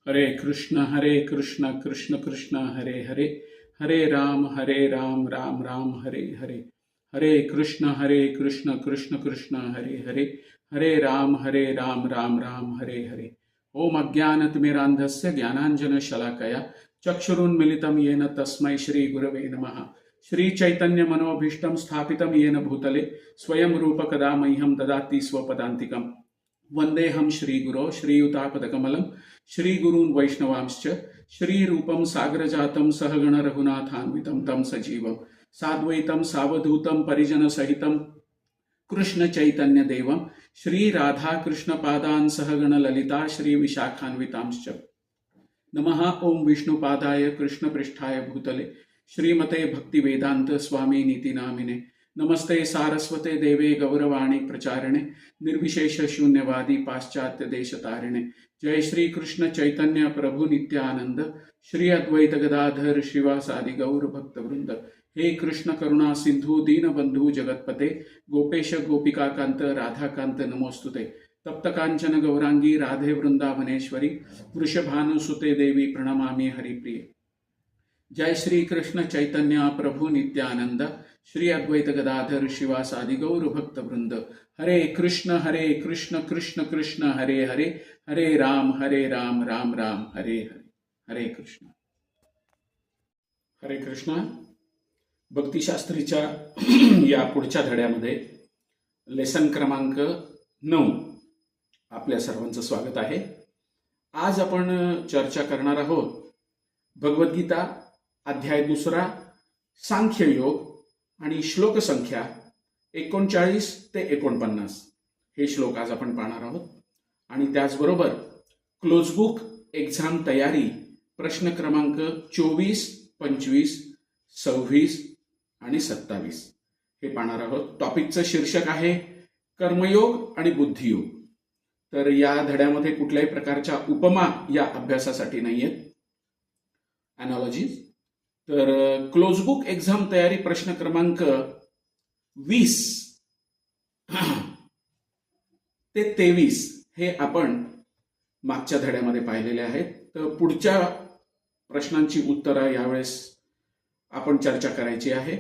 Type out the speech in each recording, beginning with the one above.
हरे कृष्ण कृष्ण कृष्ण हरे हरे, हरे राम राम राम हरे हरे, हरे कृष्ण कृष्ण कृष्ण हरे हरे, हरे राम राम राम हरे हरे। ओम अज्ञानतिमिरान्धस्य ज्ञानाञ्जनशलाकया चक्षुरुन्मिलितं येन तस्मै श्रीगुरवे नमः। श्रीचैतन्यमनोभीष्टं स्थापितं येन भूतले स्वयं रूपकदा मह्यं ददाति स्वपदान्तिकम्। वन्देऽहं श्रीगुरो श्रीयुतापदकमलं श्रीगुरून् वैष्णवांश्च श्रीरूपं साग्रजातं सहगण रघुनाथान्वितं तं सजीवं साद्वैतं सावधूतं परिजनसहितं कृष्णचैतन्यदेवं श्रीराधाकृष्णपादान् सहगण ललिता श्रीविशाखान्वितांश्च नमः। ओं विष्णुपादाय कृष्णपृष्ठाय भूतले श्रीमते भक्तिवेदांत स्वामी नीति नामिने नमस्ते सारस्वते देवे गौरवाणी प्रचारिणे निर्विशेष शून्यवादी पाश्चात्य देश तारिणे। जय श्री कृष्ण चैतन्य प्रभु नित्यानंद श्री अद्वैत गदाधर श्रीवासादि गौर भक्त वृंद। हे कृष्ण करुणा सिंधु दीनबंधु जगतपते गोपेश गोपिका कांत राधाकांत नमोस्तुते। तप्त कांचन गौरांगी राधे वृंदावनेश्वरी वृषभानुसुते देवी प्रणमामि हरिप्रिय। जय श्री कृष्ण चैतन्य प्रभु नित्यानंद श्री अद्वैत गदाधर शिवासादि गौर भक्त वृंद। हरे कृष्ण कृष्ण कृष्ण हरे हरे, हरे राम राम राम हरे हरे। हरे कृष्ण हरे कृष्ण। भक्तिशास्त्रीच्या या पुढच्या धड्यामध्ये लेसन क्रमांक 9 आपल्या सर्वांचं स्वागत आहे। आज आपण चर्चा करणार आहोत भगवद्गीता अध्याय 2 सांख्ययोग आणि श्लोक संख्या 39 ते 49 हे श्लोक आज आपण पाहणार आहोत। आणि त्याचबरोबर क्लोजबुक एक्झाम तयारी प्रश्न क्रमांक 24, 25, 26 आणि 27 हे पाहणार आहोत। टॉपिकचं शीर्षक आहे कर्मयोग आणि बुद्धियोग। तर या धड्यामध्ये कुठल्याही प्रकारच्या उपमा या अभ्यासासाठी नाहीयेत, अॅनॉलॉजीज। तर क्लोजबुक एक्झाम तयारी प्रश्न क्रमांक 20 ते 23 हे आपण मागच्या धड्यामध्ये पाहिलेले आहेत। तर पुढच्या प्रश्नांची उत्तरं यावेळेस आपण चर्चा करायची आहे।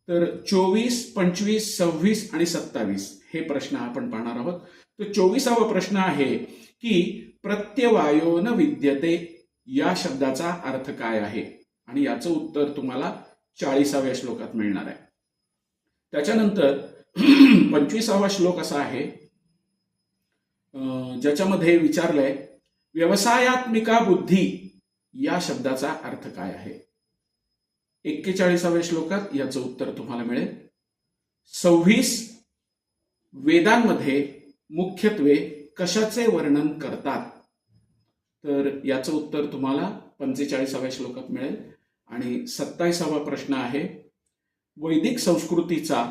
तर 24, 25, 26 आणि 27 हे प्रश्न आपण पाहणार आहोत। तर 24वा प्रश्न आहे की प्रत्यवायो न विद्यते या शब्दाचा अर्थ काय आहे, आणि याचं उत्तर तुम्हाला 40व्या श्लोकात मिळणार आहे। त्याच्यानंतर 25वा श्लोक असा आहे ज्याच्यामध्ये विचारलंय व्यवसायात्मिका बुद्धी या शब्दाचा अर्थ काय आहे। 41व्या श्लोकात याचं उत्तर तुम्हाला मिळेल। 26 वेदांमध्ये मुख्यत्वे कशाचे वर्णन करतात, तर याचं उत्तर तुम्हाला 45व्या श्लोकात मिळेल। आणि 27वा प्रश्न आहे वैदिक संस्कृतीचा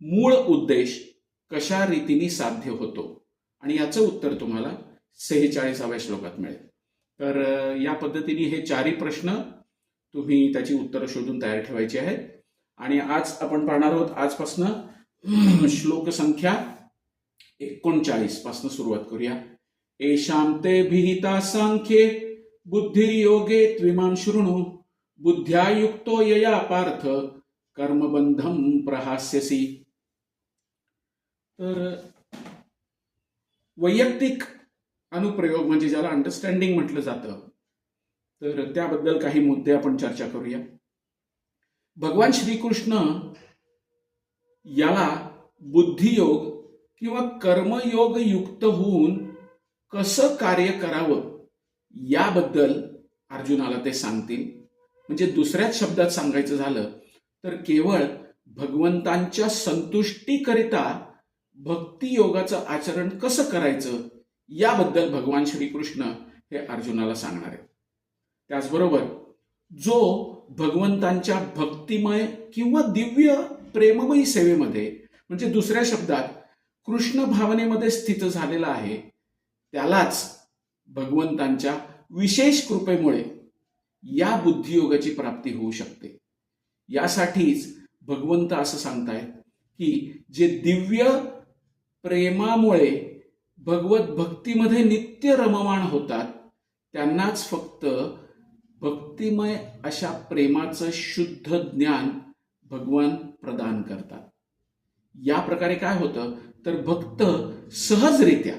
मूळ उद्देश कशा रीतीने साध्य होतो, आणि याचं उत्तर तुम्हाला 46व्या श्लोकात मिळेल। तर या पद्धतीने हे 4ही प्रश्न तुम्ही त्याची उत्तरं शोधून तयार ठेवायची आहेत। आणि आज आपण पाहणार आहोत आजपासून श्लोक संख्या 39 पासून सुरुवात करूया। एषां ते विहिता सांख्ये बुद्धिर्योगे त्विमां शृणु बुद्ध्या युक्तो यया पार्थ कर्मबंधम प्रहास्यसि। तर वैयक्तिक अनुप्रयोग म्हणजे ज्याला अंडरस्टँडिंग म्हटलं जातं, तर त्याबद्दल काही मुद्दे आपण चर्चा करूया। भगवान श्रीकृष्ण याला बुद्धियोग किंवा कर्मयोग युक्त होऊन कसं कार्य करावं याबद्दल अर्जुनाला ते सांगतील। म्हणजे दुसऱ्याच शब्दात सांगायचं झालं तर केवळ भगवंतांच्या संतुष्टीकरिता भक्तियोगाचं आचरण कसं करायचं याबद्दल भगवान श्रीकृष्ण हे अर्जुनाला सांगणार आहेत। त्याचबरोबर जो भगवंतांच्या भक्तिमय किंवा दिव्य प्रेममयी सेवेमध्ये म्हणजे दुसऱ्या शब्दात कृष्ण भावनेमध्ये स्थित झालेला आहे, त्यालाच भगवंतांच्या विशेष कृपेमुळे या बुद्धियोगाची प्राप्ती होऊ शकते। यासाठीच भगवंत असं सांगतायत की जे दिव्य प्रेमामुळे भगवत भक्तीमध्ये नित्य रममाण होतात त्यांनाच फक्त भक्तिमय अशा प्रेमाचं शुद्ध ज्ञान भगवान प्रदान करतात. या प्रकारे काय होतं तर भक्त सहजरित्या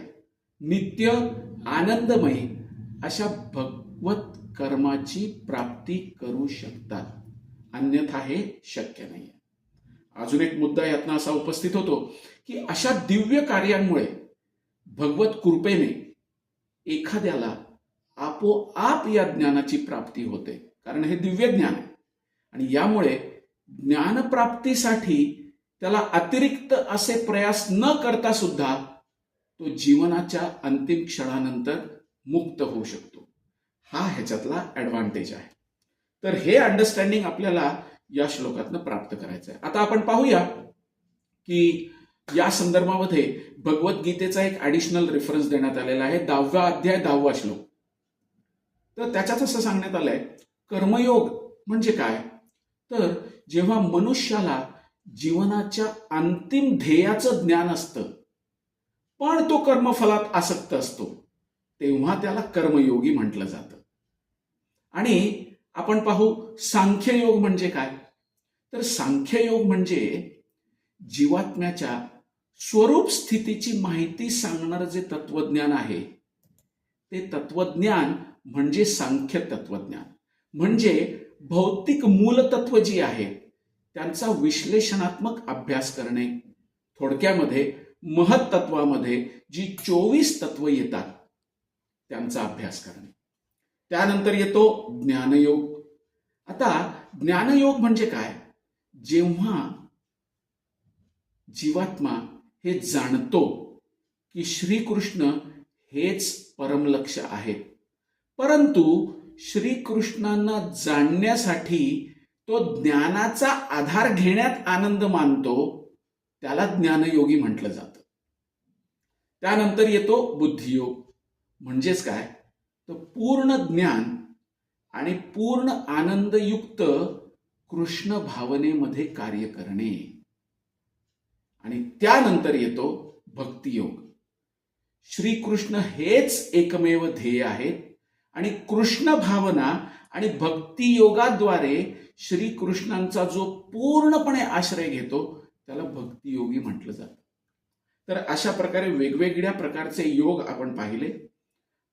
नित्य आनंदमयी अशा भगवत कर्माची प्राप्ती करू शकतात, अन्यथा हे शक्य नाही. अजून एक मुद्दा यातनं असा उपस्थित होतो की अशा दिव्य कार्यांमुळे भगवत कृपेने एखाद्याला आपोआप या ज्ञानाची प्राप्ती होते, कारण हे दिव्य ज्ञान आहे. आणि यामुळे ज्ञानप्राप्तीसाठी त्याला अतिरिक्त असे प्रयास न करता सुद्धा तो जीवनाच्या अंतिम क्षणानंतर मुक्त होऊ शकतो. हा ह्याच्यातला ॲडव्हान्टेज आहे. तर हे अंडरस्टँडिंग आपल्याला या श्लोकातनं प्राप्त करायचं आहे. आता आपण पाहूया की या संदर्भामध्ये भगवद्गीतेचा एक ॲडिशनल रेफरन्स देण्यात आलेला आहे, 10वा अध्याय 10वा श्लोक. तर त्याच्यात असं सांगण्यात आलंय, कर्मयोग म्हणजे काय तर जेव्हा मनुष्याला जीवनाच्या अंतिम ध्येयाचं ज्ञान असतं पण तो कर्मफलात आसक्त असतो, तेव्हा त्याला कर्मयोगी म्हटलं जातं. आणि आपण पाहू सांख्ययोग म्हणजे काय तर सांख्ययोग म्हणजे जीवात्म्याच्या स्वरूप स्थितीची माहिती सांगणारं जे तत्वज्ञान आहे ते तत्वज्ञान म्हणजे सांख्य तत्वज्ञान. म्हणजे भौतिक मूलतत्व जी आहे त्यांचा विश्लेषणात्मक अभ्यास करणे. थोडक्यामध्ये महत्त्वामध्ये जी 24 तत्व येतात त्यांचा अभ्यास करणे. त्यानंतर येतो ज्ञानयोग. आता ज्ञानयोग म्हणजे काय, जेव्हा जीवात्मा हे जाणतो की श्रीकृष्ण हेच परमलक्ष्य आहेत, परंतु श्रीकृष्णांना जाणण्यासाठी तो ज्ञानाचा आधार घेण्यात आनंद मानतो, त्याला ज्ञानयोगी म्हटलं जातं. त्यानंतर येतो बुद्धियोग. म्हणजेच काय तर पूर्ण ज्ञान आणि पूर्ण आनंदयुक्त कृष्ण भावनेमध्ये कार्य करणे. आणि त्यानंतर येतो भक्तियोग. श्रीकृष्ण हेच एकमेव ध्येय आहेत आणि कृष्ण भावना आणि भक्तियोगाद्वारे श्रीकृष्णांचा जो पूर्णपणे आश्रय घेतो त्याला भक्तियोगी म्हटलं जातं. तर अशा प्रकारे वेगवेगळ्या प्रकारचे योग आपण पाहिले.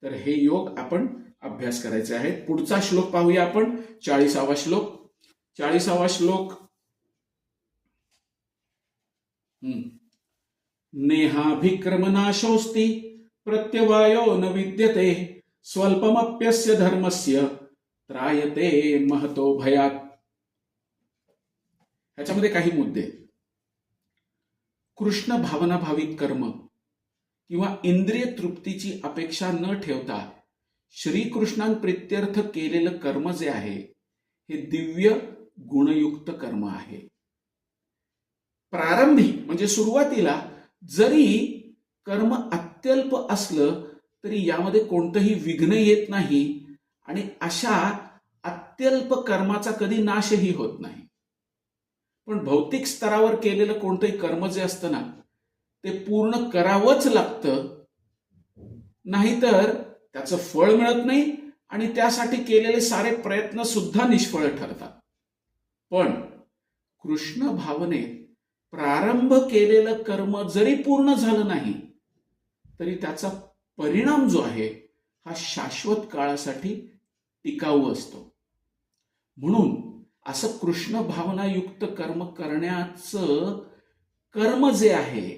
तर हे योग आपण अभ्यास करायचे आहेत. पुढचा श्लोक पाहूया आपण, 40वा श्लोक. 40वा श्लोक. नेहाभिक्रमनाशोस्ति प्रत्यवायो न विद्यते स्वल्पमप्यस्य धर्मस्य त्रायते महतो भयात. ह्याच्यामध्ये काही मुद्दे. कृष्ण भावना भावित कर्म किंवा इंद्रिय तृप्तीची अपेक्षा न ठेवता श्रीकृष्णांप्रित्यर्थ केलेलं कर्म जे आहे हे दिव्य गुणयुक्त कर्म आहे. प्रारंभी म्हणजे सुरुवातीला जरी कर्म अत्यल्प असलं तरी यामध्ये कोणतंही विघ्न येत नाही आणि अशा अत्यल्प कर्माचा कधी नाशही होत नाही. पण भौतिक स्तरावर केलेलं कोणतंही कर्म जे असतं ना ते पूर्ण करावंच लागतं, नाहीतर त्याचं फळ मिळत नाही आणि त्यासाठी केलेले सारे प्रयत्न सुद्धा निष्फळ ठरतात. पण कृष्ण भावनेत प्रारंभ केलेलं कर्म जरी पूर्ण झालं नाही तरी त्याचा परिणाम जो आहे हा शाश्वत काळासाठी टिकाऊ असतो. म्हणून असं कृष्ण भावनायुक्त कर्म करण्याचं कर्म जे आहे,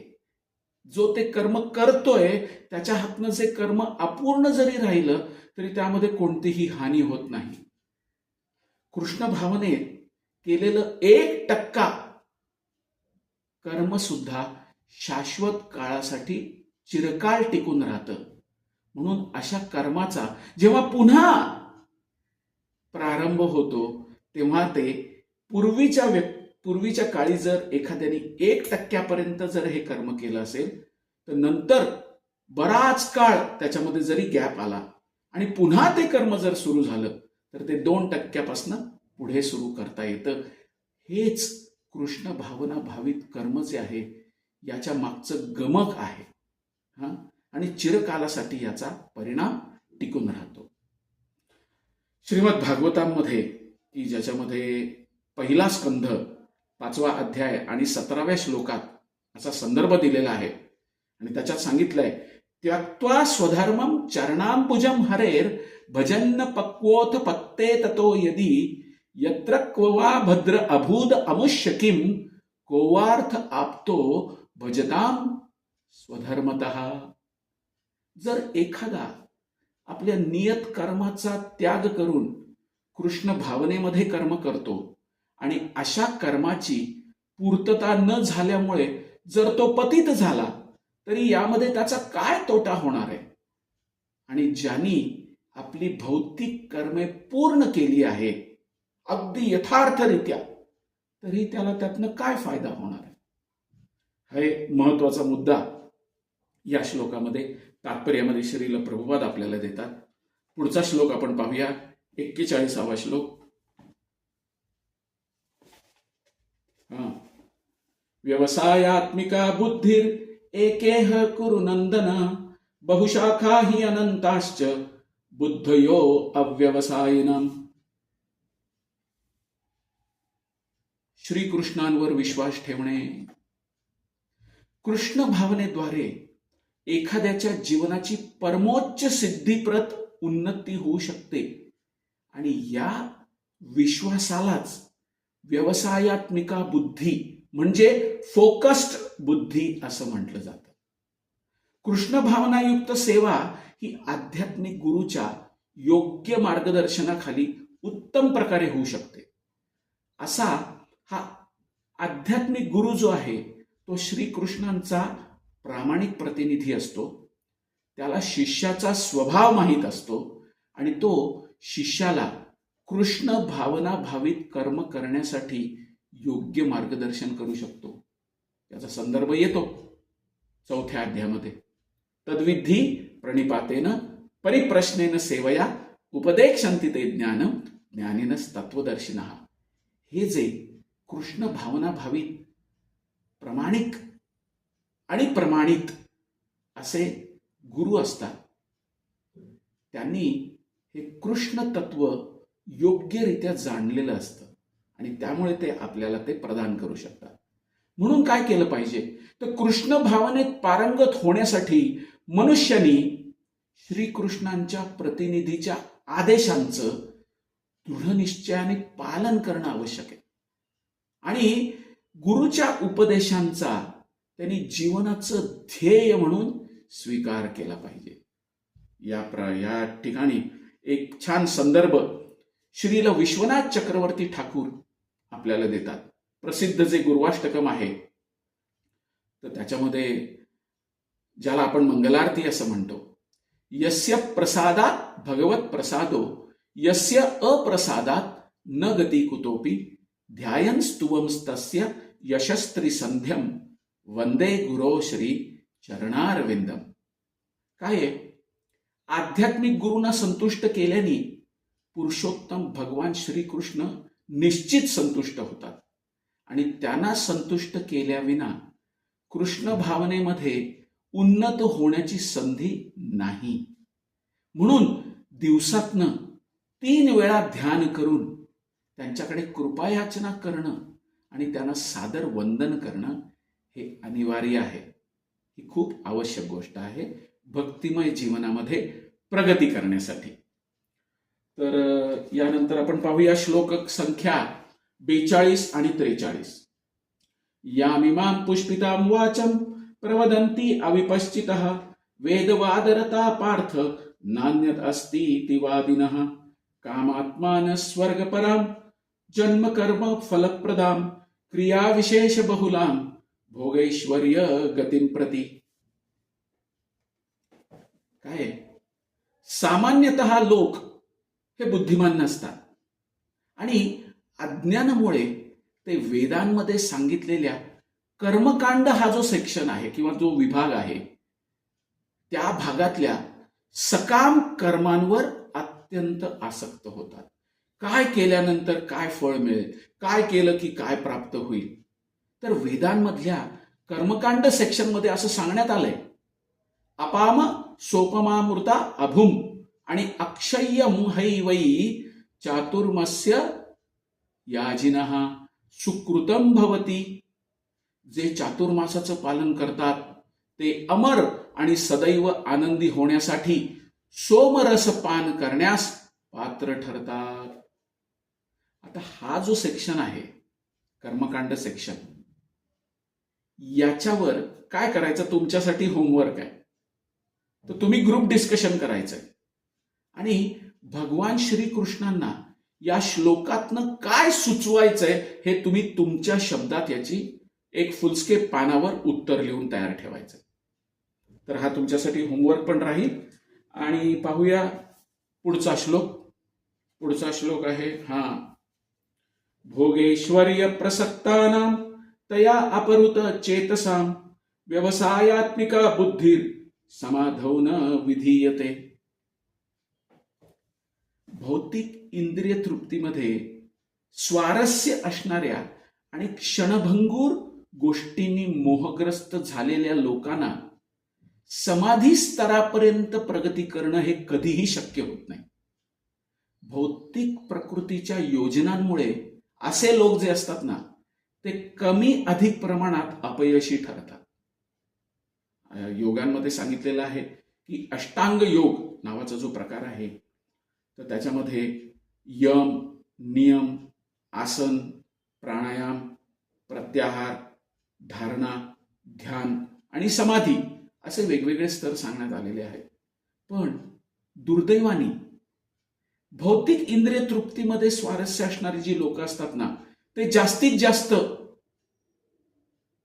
जो ते कर्म करतोय त्याच्या हातनं जे कर्म अपूर्ण जरी राहिलं तरी त्यामध्ये कोणतीही हानी होत नाही. कृष्ण भावनेत केलेलं 1% कर्म सुद्धा शाश्वत काळासाठी चिरकाल टिकून राहतं. म्हणून अशा कर्माचा जेव्हा पुन्हा प्रारंभ होतो तेव्हा ते पूर्वीच्या काळी जर एखाद्याने 1% जर हे कर्म केलं असेल तर नंतर बराच काळ त्याच्यामध्ये जरी गॅप आला आणि पुन्हा ते कर्म जर सुरू झालं तर ते 2% पुढे सुरू करता येतं. हेच कृष्ण भावना भावित कर्म जे आहे याच्या मागचं गमक आहे आणि चिरकालासाठी याचा परिणाम टिकून राहतो. श्रीमद भागवतांमध्ये की ज्याच्यामध्ये पहिला स्कंध 5वा अध्याय आणि 17व्या श्लोकात असा संदर्भ दिलेला आहे आणि त्याच्यात सांगितलंय, त्यक्त्वा स्वधर्मम चरणांबुजम हरेर भजन्न पक्वोथ पत्ते ततो यदी यत्र क्ववा भद्र अभूद अमुष्य किम कोवार्थ आपतो भजताम स्वधर्मतः. जर एखादा आपल्या नियत कर्माचा त्याग करून कृष्ण भावनेमध्ये कर्म करतो आणि अशा कर्माची पूर्तता न झाल्यामुळे जर तो पतित झाला तरी यामध्ये त्याचा काय तोटा होणार आहे? आणि ज्यांनी आपली भौतिक कर्मे पूर्ण केली आहे अगदी यथार्थरित्या, तरी त्याला त्यातनं काय फायदा होणार आहे? हे महत्वाचा मुद्दा या श्लोकामध्ये तात्पर्यामध्ये श्रील प्रभुपाद आपल्याला देतात. पुढचा श्लोक आपण पाहूया, 41वा श्लोक. व्यवसायात्मिका बुद्धिर एकेह कुरु नंदन बहुशाखा हि अनंताश्च बुद्धयो अव्यवसायिनम. श्रीकृष्णांवर विश्वास ठेवणे. कृष्ण भावनेद्वारे एखाद्याच्या जीवनाची परमोच्च सिद्धिप्रत उन्नती होऊ शकते आणि या विश्वासालाच व्यवसायात्मिका बुद्धी म्हणजे फोकस्ड बुद्धी असं म्हटलं जातं. कृष्ण भावनायुक्त सेवा ही आध्यात्मिक गुरुच्या योग्य मार्गदर्शनाखाली उत्तम प्रकारे होऊ शकते. असा हा आध्यात्मिक गुरु जो आहे तो श्रीकृष्णांचा प्रामाणिक प्रतिनिधी असतो. त्याला शिष्याचा स्वभाव माहीत असतो आणि तो शिष्याला कृष्ण भावना भावित कर्म करण्यासाठी योग्य मार्गदर्शन करू शकतो. त्याचा संदर्भ येतो 4थ्या अध्यायामध्ये. तद्विधी प्रणिपातेन परिप्रश्नेन सेवया उपदेक्षन्ति ते ज्ञानम ज्ञानिनस तत्वदर्शिनः. हे जे कृष्ण भावना भावित प्रामाणिक आणि प्रमाणित असे गुरु असतात, त्यांनी हे कृष्ण तत्व योग्यरित्या जाणलेलं असतं आणि त्यामुळे ते आपल्याला ते प्रदान करू शकतात. म्हणून काय केलं पाहिजे तर कृष्ण भावनेत पारंगत होण्यासाठी मनुष्यानी श्रीकृष्णांच्या प्रतिनिधीच्या आदेशांचं दृढनिश्चयाने पालन करणं आवश्यक आहे आणि गुरुच्या उपदेशांचा त्यांनी जीवनाचं ध्येय म्हणून स्वीकार केला पाहिजे. या ठिकाणी एक छान संदर्भ श्रील विश्वनाथ चक्रवर्ती ठाकूर आपल्याला देतात. प्रसिद्ध जे गुरुवाष्टकम आहे तर त्याच्यामध्ये ज्याला आपण मंगलारती असं म्हणतो, यस्य प्रसादात भगवत प्रसादो यस्य अप्रसादात न गती कुतोपि ध्यायन स्तुवंस्तस्य यशस्त्री संध्यम वंदे गुरो श्री चरणारविंदम. काय आहे, आध्यात्मिक गुरूंना संतुष्ट केल्याने पुरुषोत्तम भगवान श्रीकृष्ण निश्चित संतुष्ट होतात आणि त्यांना संतुष्ट केल्याविना कृष्ण भावनेमध्ये उन्नत होण्याची संधी नाही. म्हणून दिवसातनं 3 वेळा ध्यान करून त्यांच्याकडे कृपायाचना करणं आणि त्यांना सादर वंदन करणं हे अनिवार्य आहे. ही खूप आवश्यक गोष्ट आहे भक्तिमय जीवनामध्ये प्रगती करण्यासाठी. तर यानंतर आपण पाहूया श्लोक संख्या 42 आणि 43. यामिमां पुष्पितां वाचं प्रवदन्ति अविपश्चितः वेदवादरता पार्थ नान्यत् अस्ति इति वादिनः कामात्मान स्वर्गपरां जन्म कर्म फलप्रदां क्रिया विशेष बहुलां भोगैश्वर्य गतिं प्रति. काय, सामान्यतः लोक हे बुद्धिमान नसतात आणि अज्ञानामुळे ते वेदांमध्ये सांगितलेल्या कर्मकांड हा जो सेक्शन आहे किंवा जो विभाग आहे त्या भागातल्या सकाम कर्मांवर अत्यंत आसक्त होतात. काय केल्यानंतर काय फळ मिळेल, काय केलं की काय प्राप्त होईल. तर वेदांमधल्या कर्मकांड सेक्शनमध्ये असं सांगण्यात आलंय, अपाम सोपमामृता अभुम आणि अक्षय्य मुहैवै चातुर्मस्य याजिनः सुकृतं भवती. जे चातुर्मासाचं पालन करतात ते अमर आणि सदैव आनंदी होण्यासाठी सोमरस पान करण्यास पात्र ठरतात. आता हा जो सेक्शन आहे कर्मकांड सेक्शन, याच्यावर काय करायचं तुमच्यासाठी होमवर्क आहे. तर तुम्ही ग्रुप डिस्कशन करायचंय आणि भगवान श्रीकृष्णांना या श्लोकातनं काय सुचवायचंय हे तुम्ही तुमच्या शब्दात याची एक फुलस्केप पानावर उत्तर लिहून तयार ठेवायचंय. तर हा तुमच्यासाठी होमवर्क पण राहील. आणि पाहूया पुढचा श्लोक. पुढचा श्लोक आहे भोगेश्वर्य प्रसक्तानां तया अपरुत चेतसां व्यवसायात्मिका बुद्धिर समाधौ न विधीयते. भौतिक इंद्रिय तृप्तीमध्ये स्वारस्य असणाऱ्या आणि क्षणभंगूर गोष्टींनी मोहग्रस्त झालेल्या लोकांना समाधी स्तरापर्यंत प्रगती करणं हे कधीही शक्य होत नाही. भौतिक प्रकृतीच्या योजनांमुळे असे लोक जे असतात ना, ते कमी अधिक प्रमाणात अपयशी ठरतात. योगांमध्ये सांगितलेलं आहे की अष्टांग योग नावाचा जो प्रकार आहे, तर त्याच्यामध्ये यम, नियम, आसन, प्राणायाम, प्रत्याहार, धारणा, ध्यान आणि समाधी असे वेगवेगळे स्तर सांगण्यात आलेले आहेत. पण दुर्दैवाने भौतिक इंद्रिय तृप्तीमध्ये स्वारस्य असणारी जी लोक असतात ना, ते जास्तीत जास्त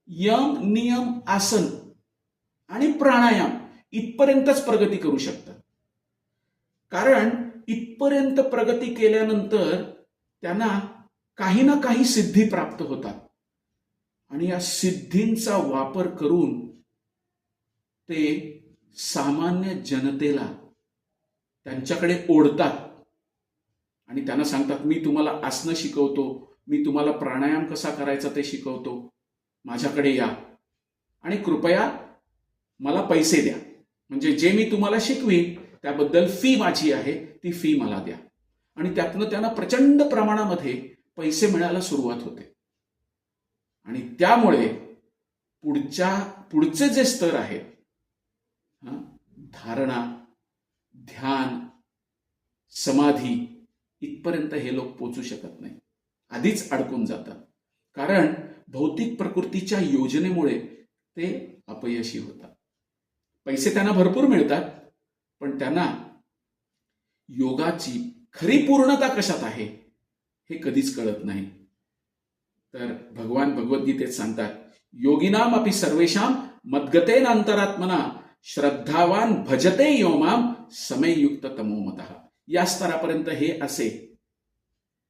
यम, नियम, आसन आणि प्राणायाम इथपर्यंतच प्रगती करू शकतात. कारण इथपर्यंत प्रगती केल्यानंतर त्यांना काही ना काही सिद्धी प्राप्त होतात आणि या सिद्धींचा वापर करून ते सामान्य जनतेला त्यांच्याकडे ओढतात आणि त्यांना सांगतात, मी तुम्हाला आसनं शिकवतो, मी तुम्हाला प्राणायाम कसा करायचा ते शिकवतो, माझ्याकडे या आणि कृपया मला पैसे द्या. म्हणजे जे मी तुम्हाला शिकवीन त्याबद्दल फी माझी आहे, ती फी मला द्या. आणि त्यातनं त्यांना प्रचंड प्रमाणामध्ये पैसे मिळायला सुरुवात होते. आणि त्यामुळे पुढचे जे स्तर आहेत, धारणा, ध्यान, समाधी, इथपर्यंत हे लोक पोचू शकत नाही, आधीच अडकून जातात. कारण भौतिक प्रकृतीच्या योजनेमुळे ते अपयशी होतात. पैसे त्यांना भरपूर मिळतात, पण त्यांना योगाची खरी पूर्णता कशात आहे हे कधीच कळत नाही. तर भगवान भगवद्गीतेत सांगतात, योगिनाम अपि सर्वेषां मद्गतेन अंतरात्मना श्रद्धावान भजते यो माम समयुक्त तमोमतः. या स्तरापर्यंत हे असे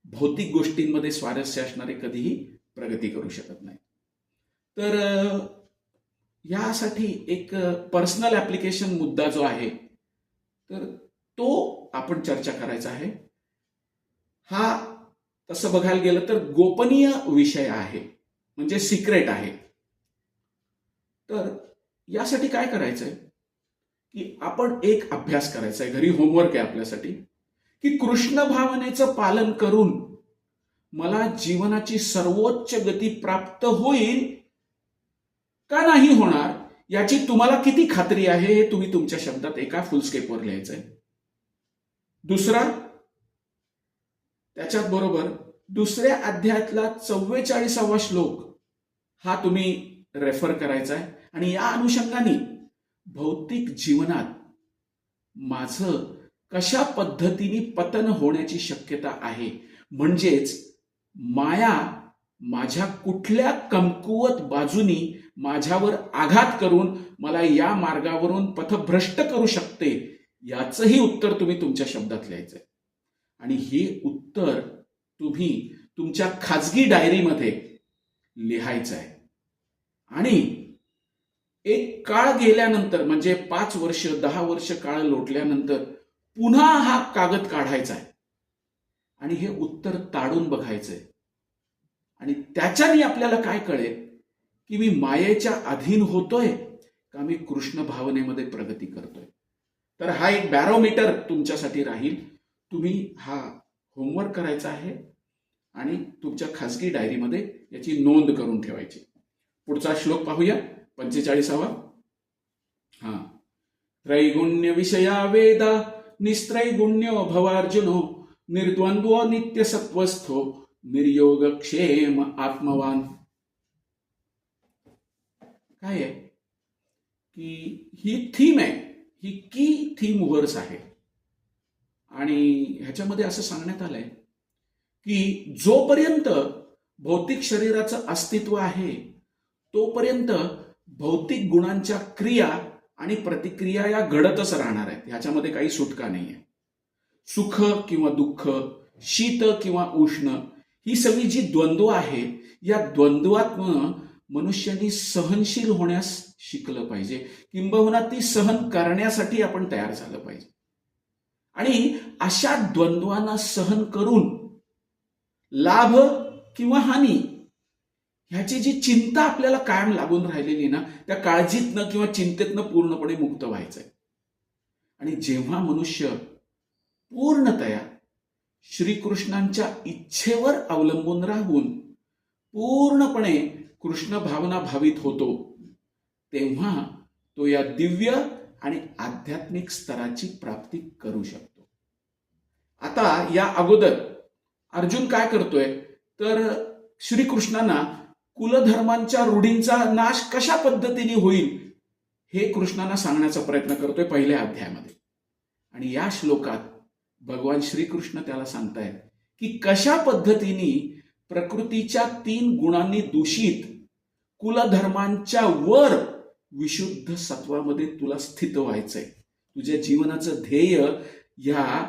भौतिक गोष्टींमध्ये स्वारस्य असणारे कधीही प्रगती करू शकत नाही. तर यासाठी एक पर्सनल ऍप्लिकेशन मुद्दा जो आहे, तर तो आपण चर्चा करायचा आहे. हा तसं बघायला गेलं तर गोपनीय विषय आहे, म्हणजे सिक्रेट आहे. तर यासाठी काय करायचंय की आपण एक अभ्यास करायचा आहे, घरी होमवर्क आहे आपल्यासाठी, की कृष्ण भावनेचं पालन करून मला जीवनाची सर्वोच्च गती प्राप्त होईल का नाही होणार याची तुम्हाला किती खात्री आहे हे तुम्ही तुमच्या शब्दात एका फुलस्केपवर लिहायचंय. दुसरा, त्याच्यात बरोबर दुसऱ्या अध्यायातला 44वा श्लोक हा तुम्ही रेफर करायचा आहे आणि या अनुषंगाने भौतिक जीवनात माझं कशा पद्धतीने पतन होण्याची शक्यता आहे, म्हणजेच माया माझ्या कुठल्या कमकुवत बाजूनी माझ्यावर आघात करून मला या मार्गावरून पथभ्रष्ट करू शकते, याचंही उत्तर तुम्ही तुमच्या शब्दात लिहायचंय. आणि हे उत्तर तुम्ही तुमच्या खाजगी डायरीमध्ये लिहायचं आहे. आणि एक काळ गेल्यानंतर, म्हणजे 5 वर्ष 10 वर्ष काळ लोटल्यानंतर पुन्हा हा कागद काढायचा आहे आणि हे उत्तर ताडून बघायचंय. आणि त्याच्याने आपल्याला काय कळेल की मी मायेच्या अधीन होतोय का मी कृष्ण भावनेमध्ये प्रगती करतोय. तर हा एक बॅरोमीटर तुमच्यासाठी राहील. तुम्ही हा होमवर्क करायचा आहे आणि तुमच्या खासगी डायरीमध्ये याची नोंद करून ठेवायची. पुढचा श्लोक पाहूया, 45वा. त्रैगुण्य विषया वेदा निस्त्रैगुण्यो भवार्जुनो निर्द्वंद्वो नित्य सत्वस्थो निर्योगक्षेम आत्मवान. काय आहे की ही थीम आहे, ही की थीम वर्स आहे. आणि ह्याच्यामध्ये असं सांगण्यात आलंय की जोपर्यंत भौतिक शरीराचं अस्तित्व आहे तोपर्यंत भौतिक गुणांच्या क्रिया आणि प्रतिक्रिया या घडतच राहणार आहेत. ह्याच्यामध्ये काही सुटका नाहीये. सुख किंवा दुःख, शीत किंवा उष्ण, ही सगळी जी द्वंद्व आहेत, या द्वंद्वातनं मनुष्याने सहनशील होण्यास शिकलं पाहिजे, किंबहुना ती सहन करण्यासाठी आपण तयार झालं पाहिजे. आणि अशा द्वंद्वांना सहन करून लाभ किंवा हानी ह्याची जी चिंता आपल्याला कायम लागून राहिलेली ना, त्या काळजीतनं किंवा चिंतेतनं पूर्णपणे मुक्त व्हायचंय. आणि जेव्हा मनुष्य पूर्णतया श्रीकृष्णांच्या इच्छेवर अवलंबून राहून पूर्णपणे कृष्ण भावना भावित होतो, तेव्हा तो या दिव्य आणि आध्यात्मिक स्तराची प्राप्ती करू शकतो. आता या अगोदर अर्जुन काय करतोय तर श्रीकृष्णांना कुलधर्मांच्या रूढींचा नाश कशा पद्धतीने होईल हे कृष्णांना सांगण्याचा प्रयत्न करतोय पहिल्या अध्यायामध्ये. आणि या श्लोकात भगवान श्रीकृष्ण त्याला सांगतायत की कशा पद्धतीने प्रकृतीच्या 3 गुणांनी दूषित कुलधर्मांच्या वर विशुद्ध सत्वामध्ये तुला स्थित व्हायचंय. तुझ्या जीवनाचं ध्येय या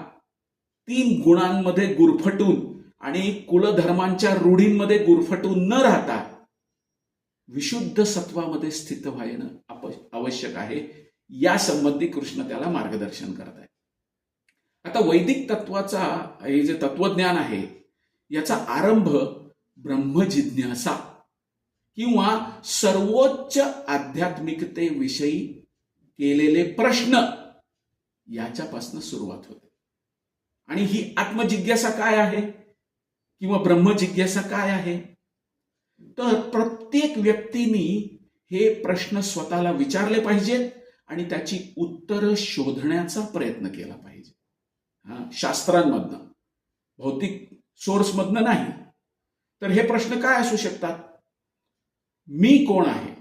3 गुणांमध्ये गुरफटून आणि कुलधर्मांच्या रूढींमध्ये गुरफटून न राहता विशुद्ध सत्वामध्ये स्थित व्हायनं आवश्यक आहे. या संबंधी कृष्ण त्याला मार्गदर्शन करत आहे. आता वैदिक तत्वाचा हे जे तत्वज्ञान आहे याचा आरंभ ब्रह्मजिज्ञासा किंवा सर्वोच्च आध्यात्मिकतेविषयी केलेले प्रश्न याच्यापासून सुरुवात होते. आणि ही आत्मजिज्ञासा काय आहे किंवा ब्रह्मजिज्ञासा काय आहे, तर प्रत्येक व्यक्तीने हे प्रश्न स्वतःला विचारले पाहिजेत आणि त्याची उत्तरं शोधण्याचा प्रयत्न केला पाहिजे. शास्त्रांमधनं, भौतिक सोर्समधनं नाही. तर हे प्रश्न काय असू शकतात? मी कोण आहे?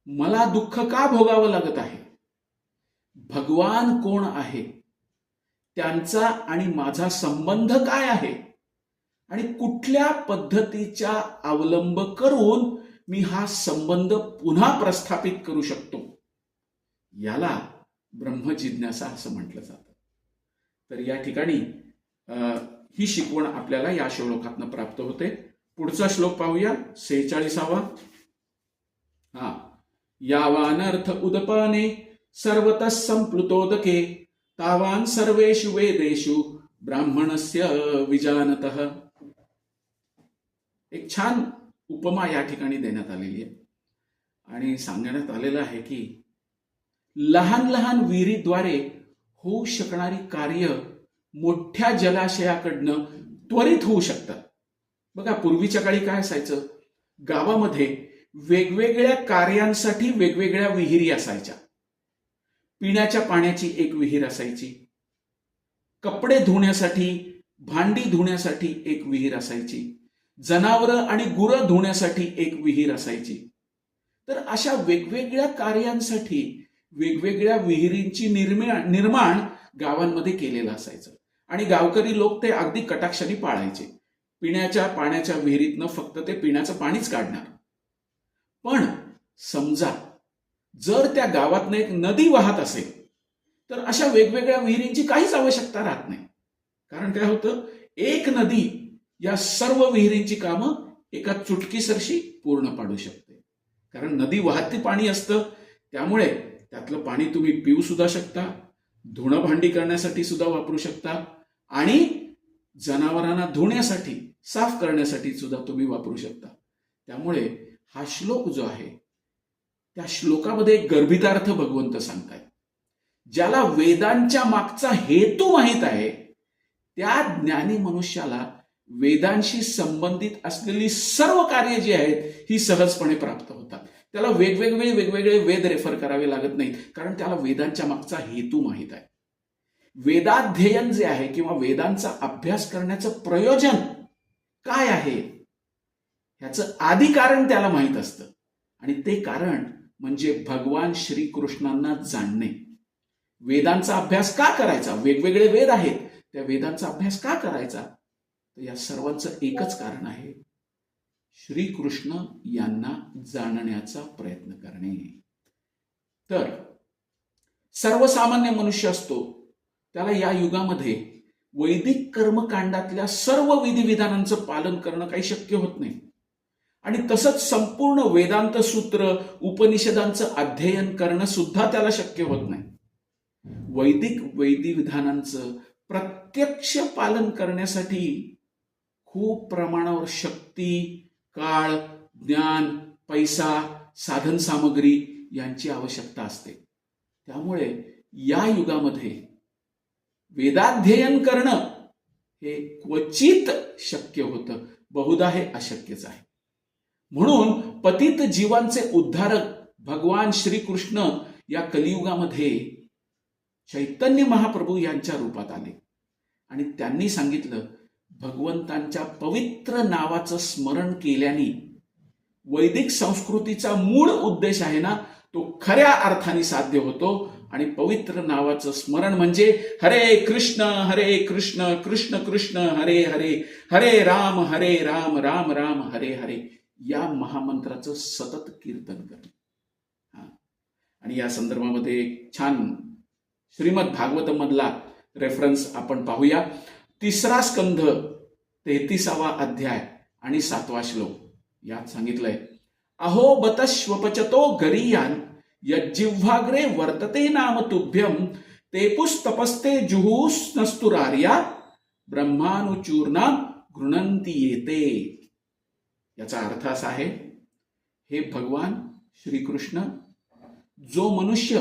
मला दुःख का भोगावं लागत आहे? भगवान कोण आहे? त्यांचा आणि माझा संबंध काय आहे? आणि कुठल्या पद्धतीचा अवलंब करून मी हा संबंध पुन्हा प्रस्थापित करू शकतो? याला ब्रह्मजिज्ञासा असं म्हटलं जातं. तर या ठिकाणी ही शिकवण आपल्याला या श्लोकातनं प्राप्त होते. पुढचा श्लोक पाहूया, 46वा. यावानर्थ उदपाने सर्वतः संप्लुतोदके तावान सर्वेषु वेदेषु ब्राह्मणस्य विजानतः. एक छान उपमा या ठिकाणी देण्यात आलेली आहे आणि सांगण्यात आलेलं आहे की लहान लहान विहिरीद्वारे होऊ शकणारी कार्य मोठ्या जलाशयाकडनं त्वरित होऊ शकतात. बघा, पूर्वीच्या काळी काय असायचं, गावामध्ये वेगवेगळ्या कार्यांसाठी वेगवेगळ्या विहिरी असायच्या. पिण्याच्या पाण्याची एक विहीर असायची, कपडे धुण्यासाठी, भांडी धुण्यासाठी एक विहीर असायची, जनावरं आणि गुरं धुण्यासाठी एक विहीर असायची. तर अशा वेगवेगळ्या कार्यांसाठी वेगवेगळ्या विहिरींची निर्माण गावांमध्ये केलेलं असायचं आणि गावकरी लोक ते अगदी कटाक्षाने पाळायचे. पिण्याच्या पाण्याच्या विहिरीतनं फक्त ते पिण्याचं पाणीच काढणार. पण समजा जर त्या गावातनं एक नदी वाहत असेल तर अशा वेगवेगळ्या विहिरींची काहीच आवश्यकता राहत नाही. कारण काय होतं, एक नदी या सर्व विहिरींची कामं एका चुटकीसरशी पूर्ण पाडू शकते. कारण नदी वाहती पाणी असतं, त्यामुळे त्यातलं पाणी तुम्ही पिऊ सुद्धा शकता, धुणं भांडी करण्यासाठी सुद्धा वापरू शकता आणि जनावरांना धुण्यासाठी, साफ करण्यासाठी सुद्धा तुम्ही वापरू शकता. त्यामुळे हा श्लोक जो आहे त्या श्लोकामध्ये एक गर्भितार्थ भगवंत सांगतायत. ज्याला वेदांच्या मागचा हेतू माहित आहे त्या ज्ञानी मनुष्याला वेदांशी संबंधित असलेली सर्व कार्य जी आहेत ही सहजपणे प्राप्त होतात. त्याला वेगवेगळे वेद रेफर करावे लागत नाहीत, कारण त्याला वेदांच्या मागचा हेतू माहीत आहे. वेदाध्ययन जे आहे किंवा वेदांचा अभ्यास करण्याचं प्रयोजन काय आहे ह्याचं आदी कारण त्याला माहीत असतं, आणि ते कारण म्हणजे भगवान श्रीकृष्णांना जाणणे. वेदांचा अभ्यास का करायचा? वेगवेगळे वेद आहेत, त्या वेदांचा अभ्यास का करायचा? तर या सर्वांचं एकच कारण आहे, श्रीकृष्ण यांना जाणण्याचा प्रयत्न करणे. तर सर्वसामान्य मनुष्य असतो त्याला या युगामध्ये वैदिक कर्मकांडातल्या सर्व विधिविधानांचं पालन करणं काही शक्य होत नाही, आणि तसंच संपूर्ण वेदांत सूत्र उपनिषदांचं अध्ययन करणं सुद्धा त्याला शक्य होत नाही. वैदिक विधिविधानांचं प्रत्यक्ष पालन करण्यासाठी खूप प्रमाणावर शक्ती, काळ, ज्ञान, पैसा, साधन सामग्री यांची आवश्यकता असते. त्यामुळे या युगामध्ये वेदाध्ययन करणं हे क्वचित शक्य होतं, बहुधा हे अशक्यच आहे. म्हणून पतित जीवांचे उद्धारक भगवान श्रीकृष्ण या कलियुगामध्ये चैतन्य महाप्रभू यांच्या रूपात आले, आणि त्यांनी सांगितलं, भगवंतांच्या पवित्र नावाचं स्मरण केल्याने वैदिक संस्कृतीचा मूळ उद्देश आहे ना तो खऱ्या अर्थाने साध्य होतो. आणि पवित्र नावाचं स्मरण म्हणजे हरे कृष्ण कृष्ण कृष्ण हरे हरे, हरे राम राम राम हरे हरे या महामंत्राचं सतत कीर्तन करणे. आणि या संदर्भामध्ये एक छान श्रीमद भागवतम मधला रेफरन्स आपण पाहूया. 3रा स्कंध 33वा अध्याय आणि 7वा श्लोक. यात सांगितलंय, अहो बतश्वपचतो गरीयान यज्जिह्वाग्रे वर्तते नाम तुभ्यम ते पुस्तपस्ते जुहूस्नस्तुरार्या ब्रह्मानुचूर्णा गृणंती येते. याचा अर्थ असा आहे, हे भगवान श्रीकृष्ण, जो मनुष्य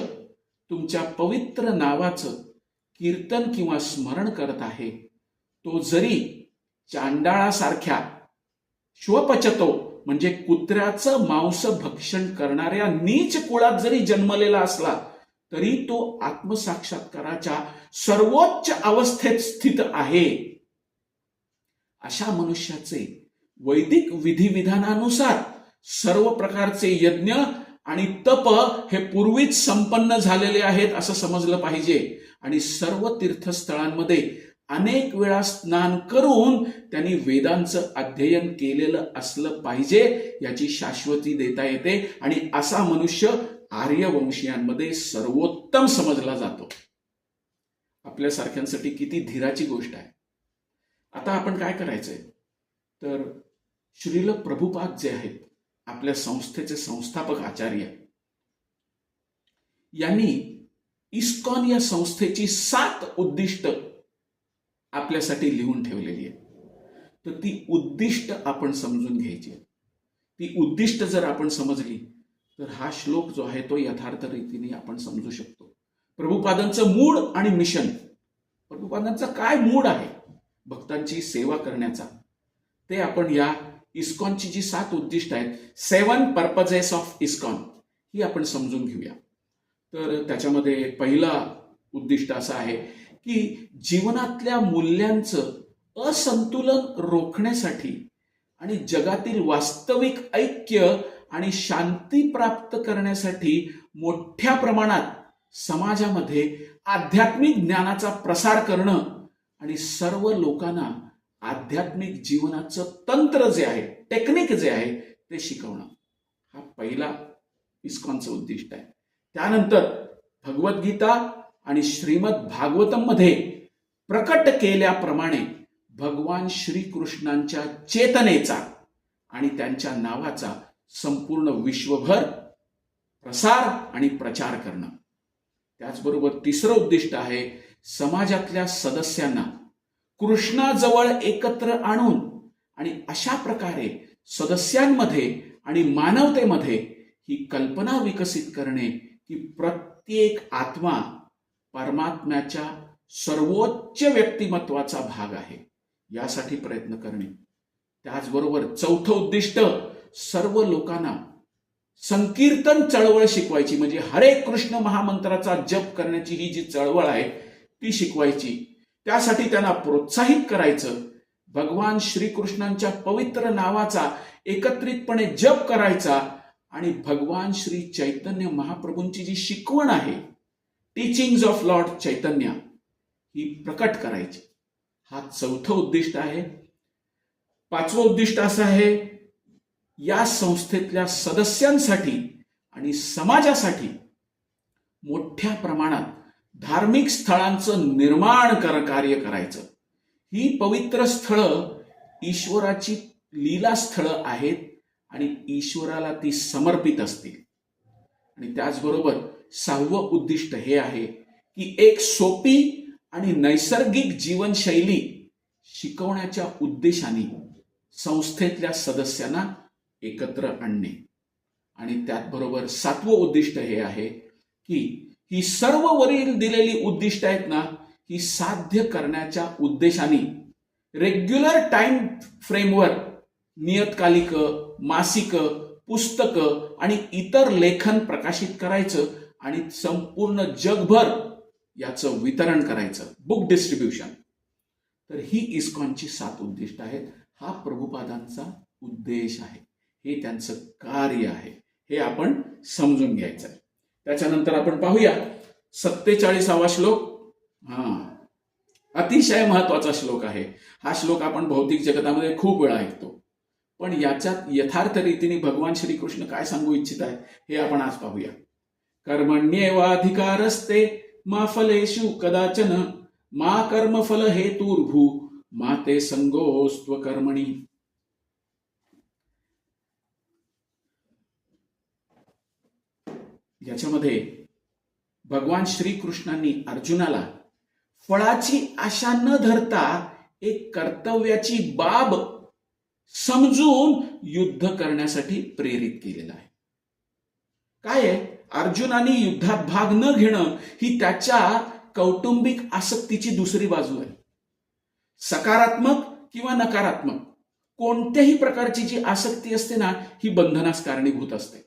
तुमच्या पवित्र नावाचं कीर्तन किंवा स्मरण करत आहे तो जरी चांडाळासारख्या श्वपचतो म्हणजे कुत्र्याचं मांस भक्षण करणाऱ्या नीच कुळात जरी जन्मलेला असला तरी तो आत्मसाक्षात्काराच्या सर्वोच्च अवस्थेत स्थित आहे. अशा मनुष्याचे वैदिक विधिविधानानुसार सर्व प्रकारचे यज्ञ आणि तप हे पूर्वीच संपन्न झालेले आहेत असं समजलं पाहिजे, आणि सर्व तीर्थस्थळांमध्ये अनेक वेळा स्नान करून त्यांनी वेदांचं अध्ययन केलेलं असलं पाहिजे याची शाश्वती देता येते. आणि असा मनुष्य आर्यवंशीयांमध्ये सर्वोत्तम समजला जातो. आपल्यासारख्यांसाठी किती धीराची गोष्ट आहे. आता आपण काय करायचंय तर श्रील प्रभुपाद जे आहेत आपल्या संस्थेचे संस्थापक आचार्य, यांनी इस्कॉन या संस्थेची 7 उद्दिष्ट आपल्यासाठी लिहून ठेवलेली आहे. तर ती उद्दिष्ट आपण समजून घ्यायची. ती उद्दिष्ट जर आपण समजली तर हा श्लोक जो आहे तो यथार्थ रीतीने आपण समजू शकतो. प्रभुपादांचं मूड आणि मिशन, प्रभुपादांचा काय मूड आहे भक्तांची सेवा करण्याचा, ते आपण या इस्कॉनची जी 7 उद्दिष्ट आहेत, 7 पर्पजेस ऑफ इस्कॉन, ही आपण समजून घेऊया. तर त्याच्यामध्ये पहिला उद्दिष्ट असं आहे की जीवनातल्या मूल्यांचं असंतुलन रोखण्यासाठी आणि जगातील वास्तविक ऐक्य आणि शांती प्राप्त करण्यासाठी मोठ्या प्रमाणात समाजामध्ये आध्यात्मिक ज्ञानाचा प्रसार करणं आणि सर्व लोकांना आध्यात्मिक जीवनाचं तंत्र जे आहे, टेक्निक जे आहे ते शिकवणं, हा पहिला इस्कॉनचं उद्दिष्ट आहे. त्यानंतर भगवद्गीता आणि श्रीमद भागवतम मध्ये प्रकट केल्याप्रमाणे भगवान श्रीकृष्णांच्या चेतनेचा आणि त्यांच्या नावाचा संपूर्ण विश्वभर प्रसार आणि प्रचार करणं. त्याचबरोबर 3रं उद्दिष्ट आहे समाजातल्या सदस्यांना कृष्णाजवळ एकत्र आणून आणि अशा प्रकारे सदस्यांमध्ये आणि मानवतेमध्ये ही कल्पना विकसित करणे की प्रत्येक आत्मा परमात्म्याच्या सर्वोच्च व्यक्तिमत्वाचा भाग आहे, यासाठी प्रयत्न करणे. त्याचबरोबर चौथं उद्दिष्ट सर्व लोकांना संकीर्तन चळवळ शिकवायची, म्हणजे हरे कृष्ण महामंत्राचा जप करण्याची ही जी चळवळ आहे ती शिकवायची. त्यासाठी त्यांना प्रोत्साहित करायचं. भगवान श्रीकृष्णांच्या पवित्र नावाचा एकत्रितपणे जप करायचा आणि भगवान श्री चैतन्य महाप्रभूंची जी शिकवण आहे, टीचिंग्स ऑफ लॉर्ड चैतन्य, ही प्रकट करायची. हा चौथं उद्दिष्ट आहे. पाचवं उद्दिष्ट असं आहे, या संस्थेतल्या सदस्यांसाठी आणि समाजासाठी मोठ्या प्रमाणात धार्मिक स्थळांचं निर्माण कार्य करायचं. ही पवित्र स्थळं ईश्वराची लीला स्थळं आहेत आणि ईश्वराला ती समर्पित असतील. आणि त्याचबरोबर सहावं उद्दिष्ट हे आहे की एक सोपी आणि नैसर्गिक जीवनशैली शिकवण्याच्या उद्देशाने संस्थेतल्या सदस्यांना एकत्र आणणे. आणि त्याचबरोबर सातवं उद्दिष्ट हे आहे की ही सर्व वरील दिलेली उद्दिष्ट आहेत ना, ही साध्य करण्याच्या उद्देशाने रेग्युलर टाइम फ्रेमवर नियतकालिक, मासिक, पुस्तकं आणि इतर लेखन प्रकाशित करायचं आणि संपूर्ण जगभर याचं वितरण करायचं, बुक डिस्ट्रीब्युशन. तर ही इस्कॉनची 7 उद्दिष्ट आहेत. हा प्रभुपादांचा उद्देश आहे, हे त्यांचं कार्य आहे, हे आपण समजून घ्यायचं आहे. त्याच्यानंतर आपण पाहूया 47वा श्लोक. अतिशय महत्वाचा श्लोक आहे. हा श्लोक आपण भौतिक जगतामध्ये खूप वेळा ऐकतो, पण याच्यात यथार्थ रीतीने भगवान श्रीकृष्ण काय सांगू इच्छित आहे हे आपण आज पाहूया. कर्मण्येवाधिकारस्ते मा फलेषु कदाचन मा कर्मफल हेतुर्भू मा ते संगोस्त्व कर्मणी. याच्यामध्ये भगवान श्रीकृष्णांनी अर्जुनाला फळाची आशा न धरता एक कर्तव्याची बाब समजून युद्ध करण्यासाठी प्रेरित केलेलं आहे. काय आहे, अर्जुनाने युद्धात भाग न घेणं ही त्याच्या कौटुंबिक आसक्तीची दुसरी बाजू आहे. सकारात्मक किंवा नकारात्मक कोणत्याही प्रकारची जी आसक्ती असते ना, ही बंधनास कारणीभूत असते.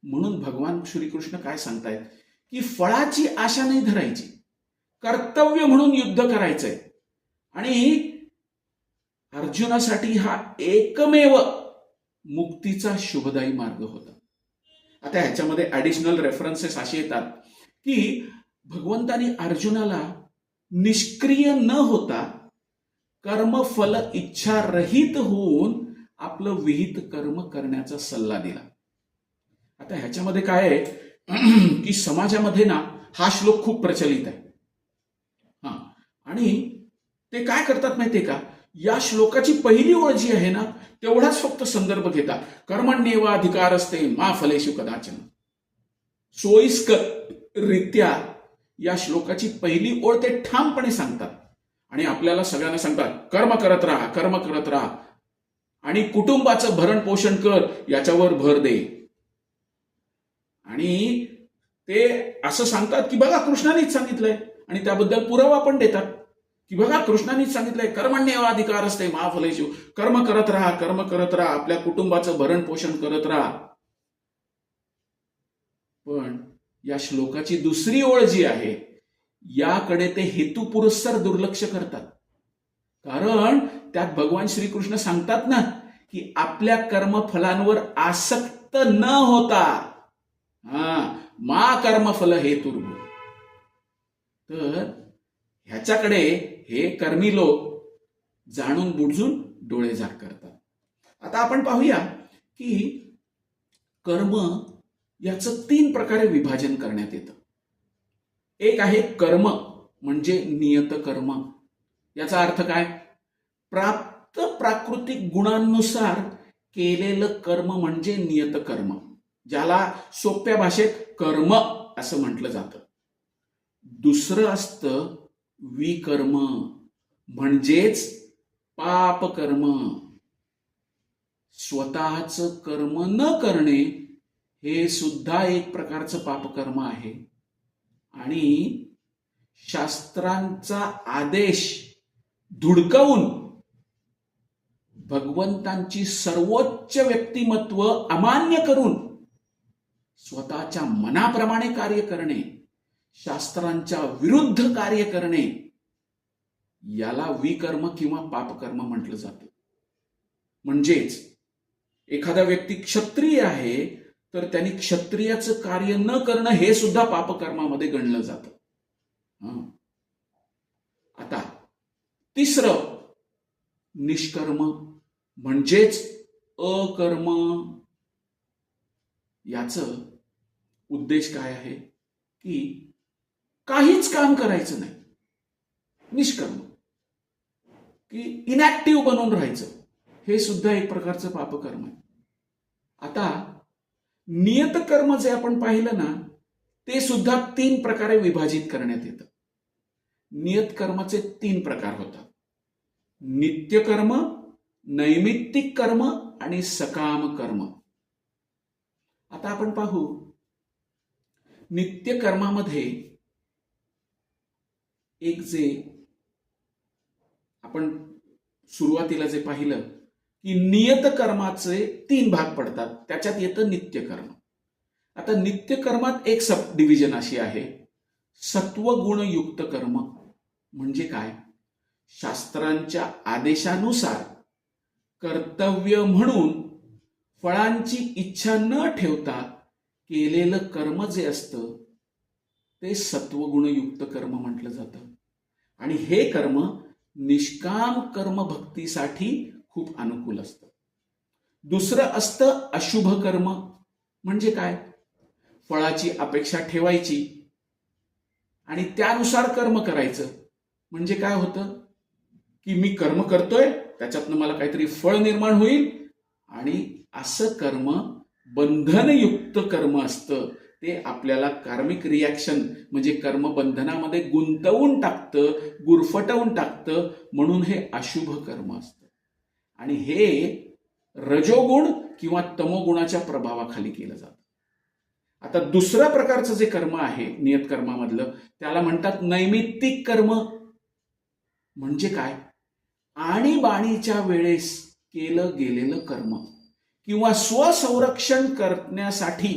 म्हणून भगवान श्रीकृष्ण काय सांगतायत की फळाची आशा नाही धरायची, कर्तव्य म्हणून युद्ध करायचंय. आणि अर्जुनासाठी हा एकमेव मुक्तीचा शुभदायी मार्ग होता. आता ह्याच्यामध्ये ऍडिशनल रेफरन्सेस असे येतात की भगवंतानी अर्जुनाला निष्क्रिय न होता कर्मफल इच्छा रहित होऊन आपलं विहित कर्म करण्याचा सल्ला दिला. आता ह्याच्यामध्ये काय आहे की समाजामध्ये ना हा श्लोक खूप प्रचलित आहे. आणि ते काय करतात माहितीये का, या श्लोकाची पहिली ओळ जी आहे ना तेवढाच फक्त संदर्भ घेतात. कर्मण्येवाधिकारस्ते मा फलेषु कदाचन. सोयीस्कर रित्या या श्लोकाची पहिली ओळ ते ठामपणे सांगतात आणि आपल्याला सगळ्यांना सांगतात कर्म करत राहा, कर्म करत राहा आणि कुटुंबाचं भरण पोषण कर, याच्यावर भर दे. आणि ते असं सांगतात की बघा कृष्णानेच सांगितलंय आणि त्याबद्दल पुरावा पण देतात की बघा कृष्णानेच सांगितलंय कर्मण्येवाधिकारस्ते मा फलेषु, कर्म करत राहा, कर्म करत राहा, आपल्या कुटुंबाचं भरण पोषण करत राहा. पण या श्लोकाची दुसरी ओळ जी आहे याकडे ते हेतुपुरस्सर दुर्लक्ष करतात. कारण त्यात भगवान श्रीकृष्ण सांगतात ना की आपल्या कर्मफलांवर आसक्त न होता मा कर्मफल हेतुर्भू. तर ह्याच्याकडे हे कर्मी लोक जाणून बुजून डोळे झाक करतात. आता आपण पाहूया की कर्म याचं 3 प्रकारे विभाजन करण्यात येतं. एक आहे कर्म म्हणजे नियत कर्म. याचा अर्थ काय, प्राप्त प्राकृतिक गुणांनुसार केलेलं कर्म म्हणजे नियत कर्म, ज्याला सोप्या भाषेत कर्म असं म्हटलं जातं. दुसरं असतं विकर्म म्हणजेच पापकर्म. स्वतःचं कर्म न करणे हे सुद्धा एक प्रकारचं पापकर्म आहे. आणि शास्त्रांचा आदेश धुडकावून भगवंतांची सर्वोच्च व्यक्तिमत्व अमान्य करून स्वतःच्या मनाप्रमाणे कार्य करणे, शास्त्रांच्या विरुद्ध कार्य करणे, याला विकर्म किंवा पापकर्म म्हटलं जातं. म्हणजेच एखादा व्यक्ती क्षत्रिय आहे तर त्यांनी क्षत्रियाचं कार्य न करणं हे सुद्धा पापकर्मामध्ये गणलं जातं. आता तिसरं निष्कर्म म्हणजेच अकर्म. याचं उद्देश काय आहे की काहीच काम करायचं नाही, निष्कर्म, की इनॅक्टिव्ह बनून राहायचं, हे सुद्धा एक प्रकारचं पापकर्म आहे. आता नियतकर्म जे आपण पाहिलं ना, ते सुद्धा 3 प्रकारे विभाजित करण्यात येतं. नियतकर्माचे 3 प्रकार होतात: नित्यकर्म, नैमित्तिक कर्म आणि सकाम कर्म. आता आपण पाहू, नित्यकर्मामध्ये एक जे आपण सुरुवातीला जे पाहिलं की नियत कर्माचे 3 भाग पडतात, त्याच्यात येतं नित्यकर्म. आता नित्यकर्मात एक सब डिव्हिजन अशी आहे, सत्वगुणयुक्त कर्म. म्हणजे काय? शास्त्रांच्या आदेशानुसार कर्तव्य म्हणून फळांची इच्छा न ठेवता केलेलं कर्म जे असतं ते सत्वगुणयुक्त कर्म म्हटलं जातं. आणि हे कर्म निष्काम कर्म भक्तीसाठी खूप अनुकूल असतं. दुसरं असतं अशुभ कर्म. म्हणजे काय? फळाची अपेक्षा ठेवायची आणि त्यानुसार कर्म करायचं. म्हणजे काय होतं की मी कर्म करतोय, त्याच्यातनं मला काहीतरी फळ निर्माण होईल, आणि असं कर्म बंधनयुक्त कर्म असतं. ते आपल्याला कार्मिक रिॲक्शन म्हणजे कर्मबंधनामध्ये गुंतवून टाकतं, गुरफटवून टाकतं, म्हणून हे अशुभ कर्म असतं. आणि हे रजोगुण किंवा तमोगुणाच्या प्रभावाखाली केलं जातं. आता दुसऱ्या प्रकारचं जे कर्म आहे नियत कर्मामधलं, त्याला म्हणतात नैमित्तिक कर्म. म्हणजे काय? आणीबाणीच्या वेळेस केलं गेलेलं कर्म किंवा स्वसंरक्षण करण्यासाठी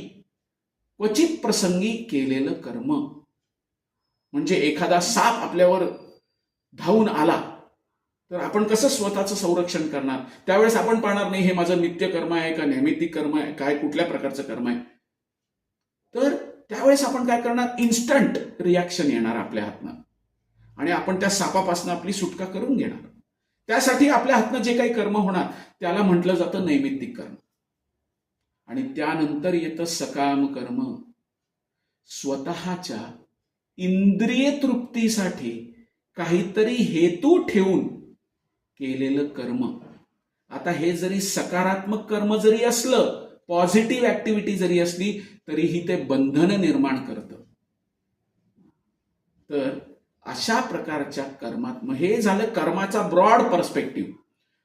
क्वचित प्रसंगी केलेलं कर्म. म्हणजे एखादा साप आपल्यावर धावून आला तर आपण कसं स्वतःचं संरक्षण करणार? त्यावेळेस आपण पाहणार नाही हे माझं नित्य कर्म आहे का नैमित्तिक कर्म आहे, काय कुठल्या प्रकारचं कर्म आहे. तर त्यावेळेस आपण काय करणार? इन्स्टंट रिॲक्शन येणार आपल्या हातनं आणि आपण त्या सापापासून आपली सुटका करून घेणार. त्यासाठी आपल्या हातनं जे काही कर्म होणार त्याला म्हटलं जातं नैमित्तिक कर्म. आणि त्यानंतर येतं सकाम कर्म. स्वतःच्या इंद्रिय तृप्तीसाठी काहीतरी हेतू ठेवून केलेलं कर्म. आता हे जरी सकारात्मक कर्म जरी असलं, पॉझिटिव्ह ऍक्टिव्हिटी जरी असली, तरीही ते बंधन निर्माण करतं. तर अशा प्रकारच्या कर्मात, मग हे झालं कर्माचा ब्रॉड पर्स्पेक्टिव्ह.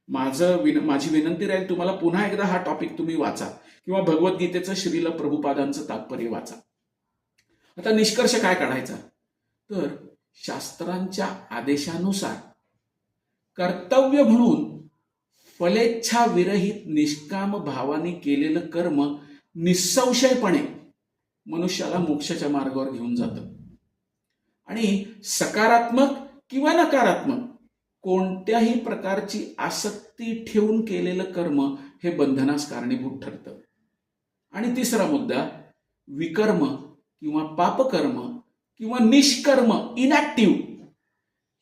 माझी विनंती राहील, तुम्हाला पुन्हा एकदा हा टॉपिक तुम्ही वाचा किंवा भगवद्गीतेचं श्रील प्रभुपादांचं तात्पर्य वाचा. आता निष्कर्ष काय काढायचा? तर शास्त्रांच्या आदेशानुसार कर्तव्य म्हणून फलेच्छा विरहित निष्काम भावाने केलेलं कर्म निसंशयपणे मनुष्याला मोक्षाच्या मार्गावर घेऊन जातं. आणि सकारात्मक किंवा नकारात्मक कोणत्याही प्रकारची आसक्ती ठेवून केलेलं कर्म हे बंधनास कारणीभूत ठरतं. आणि तिसरा मुद्दा, विकर्म किंवा पापकर्म किंवा निष्कर्म, इनॅक्टिव्ह,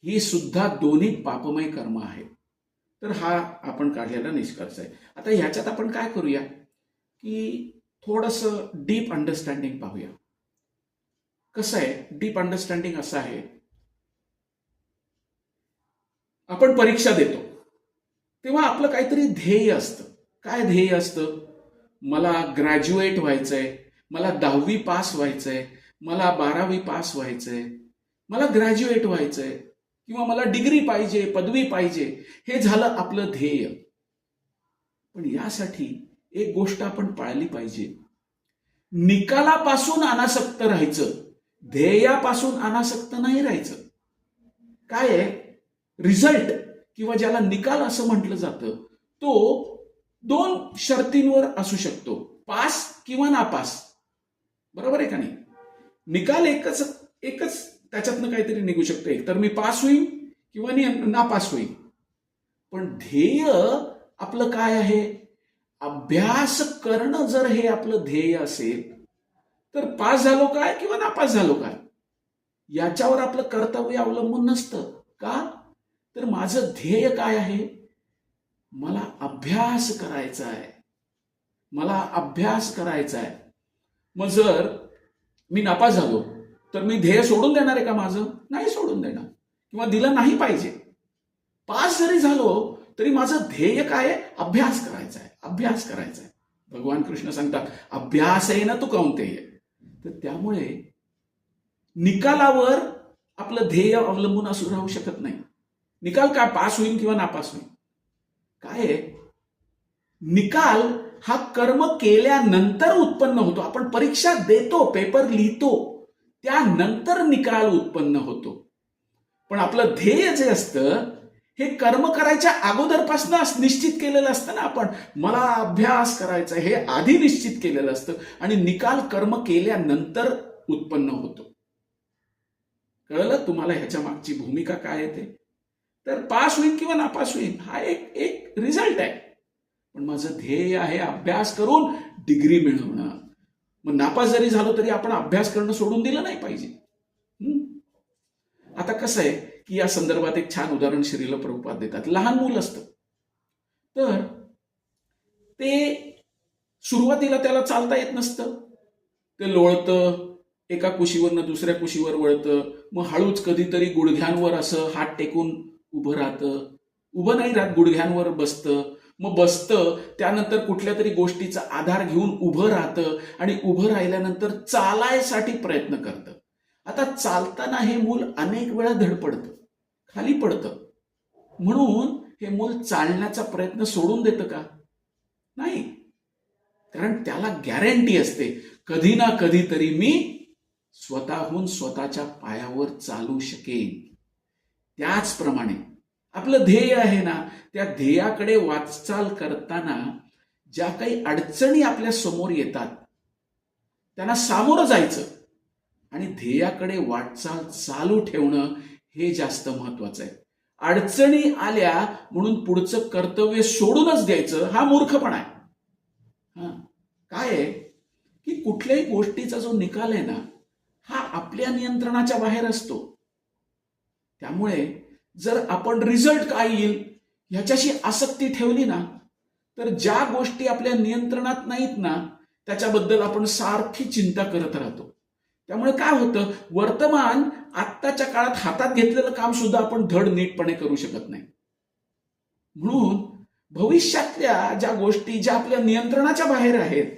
ही सुद्धा दोन्ही पापमय कर्म आहे. तर हा आपण काढलेला निष्कर्ष आहे. आता ह्याच्यात आपण काय करूया की थोडंसं डीप अंडरस्टँडिंग पाहूया. कसं आहे डीप अंडरस्टँडिंग? असं आहे, आपण परीक्षा देतो तेव्हा आपलं काहीतरी ध्येय असतं. काय ध्येय असतं? मला ग्रॅज्युएट व्हायचंय, मला 10वी पास व्हायचंय, मला 12वी पास व्हायचंय, मला ग्रॅज्युएट व्हायचंय, किंवा मला डिग्री पाहिजे, पदवी पाहिजे. हे झालं आपलं ध्येय. पण यासाठी एक गोष्ट आपण पाळली पाहिजे, निकालापासून अनासक्त राहायचं. ध्येयापासून अनासक्त नाही राहायचं. काय आहे, रिझल्ट किंवा ज्याला निकाल असं म्हटलं जातं तो 2 शर्तींवर असू शकतो, पास किंवा नापास. बरोबर आहे का नाही? निकाल एकच त्याच्यातनं काहीतरी निघू शकतं, एक तर मी पास होईन किंवा नापास होईन. पण ध्येय आपलं काय आहे, अभ्यास करणं जर हे आपलं ध्येय असेल तर पास झालो काय किंवा नापास झालो काय याच्यावर आपलं कर्तव्य अवलंबून नसतं. का तर माझं ध्येय काय आहे, मला अभ्यास करायचा आहे, मला अभ्यास करायचा आहे. मग जर मी नापास झालो तर मी ध्येय सोडून देणार आहे का माझं? नाही सोडून देणार किंवा दिलं नाही पाहिजे. पास जरी झालो तरी माझं ध्येय काय आहे, अभ्यास करायचा आहे, अभ्यास करायचा आहे. भगवान कृष्ण सांगतात अभ्यास आहे ना तू कौंतेय. तर त्यामुळे निकालावर आपलं ध्येय अवलंबून असू राहू शकत नाही. निकाल काय, पास होईल किंवा नापास होईल. काय आहे, निकाल हा कर्म केल्यानंतर उत्पन्न होतो. आपण परीक्षा देतो, पेपर लिहितो, त्यानंतर निकाल उत्पन्न होतो. पण आपलं ध्येय जे असतं हे कर्म करायच्या अगोदरपासून निश्चित केलेलं असतं ना. आपण मला अभ्यास करायचा हे आधी निश्चित केलेलं असतं आणि निकाल कर्म केल्यानंतर उत्पन्न होतो. कळलं तुम्हाला ह्याच्या मागची भूमिका काय आहे ते? तर पास होईल किंवा नापास होईल हा एक रिझल्ट आहे. पण माझं ध्येय आहे अभ्यास करून डिग्री मिळवणं. मग नापास जरी झालो तरी आपण अभ्यास करणं सोडून दिलं नाही पाहिजे. आता कसं आहे की या संदर्भात एक छान उदाहरण श्रील प्रभुपाद देतात. लहान मूल असतं तर ते सुरुवातीला त्याला चालता येत नसतं, ते लोळतं, एका कुशीवरनं दुसऱ्या कुशीवर वळतं, मग हळूच कधीतरी गुडघ्यांवर असं हात टेकून उभं राहतं, उभं नाही राहत, गुडघ्यांवर बसतं, मग बसतं, त्यानंतर कुठल्या तरी गोष्टीचा आधार घेऊन उभं राहतं आणि उभं राहिल्यानंतर चालायसाठी प्रयत्न करतं. आता चालताना हे मूल अनेक वेळा धडपडतं, खाली पडतं, म्हणून हे मूल चालण्याचा प्रयत्न सोडून देतं का? नाही, कारण त्याला गॅरंटी असते कधी ना कधीतरी मी स्वतःहून स्वतःच्या पायावर चालू शकेन. त्याचप्रमाणे आपलं ध्येय आहे ना, त्या ध्येयाकडे वाटचाल करताना ज्या काही अडचणी आपल्या समोर येतात त्यांना सामोरं जायचं आणि ध्येयाकडे वाटचाल चालू ठेवणं हे जास्त महत्वाचं आहे. अडचणी आल्या म्हणून पुढचं कर्तव्य सोडूनच द्यायचं हा मूर्खपणा आहे. काय आहे की कुठल्याही गोष्टीचा जो निकाल आहे ना हा आपल्या नियंत्रणाच्या बाहेर असतो. त्यामुळे जर आपण रिझल्ट काय येईल ह्याच्याशी आसक्ती ठेवली ना तर ज्या गोष्टी आपल्या नियंत्रणात नाहीत ना त्याच्याबद्दल आपण सारखी चिंता करत राहतो. त्यामुळे काय होतं, वर्तमान आत्ताच्या काळात हातात घेतलेलं काम सुद्धा आपण धड नीटपणे करू शकत नाही. म्हणून भविष्यातल्या ज्या गोष्टी ज्या आपल्या नियंत्रणाच्या बाहेर आहेत,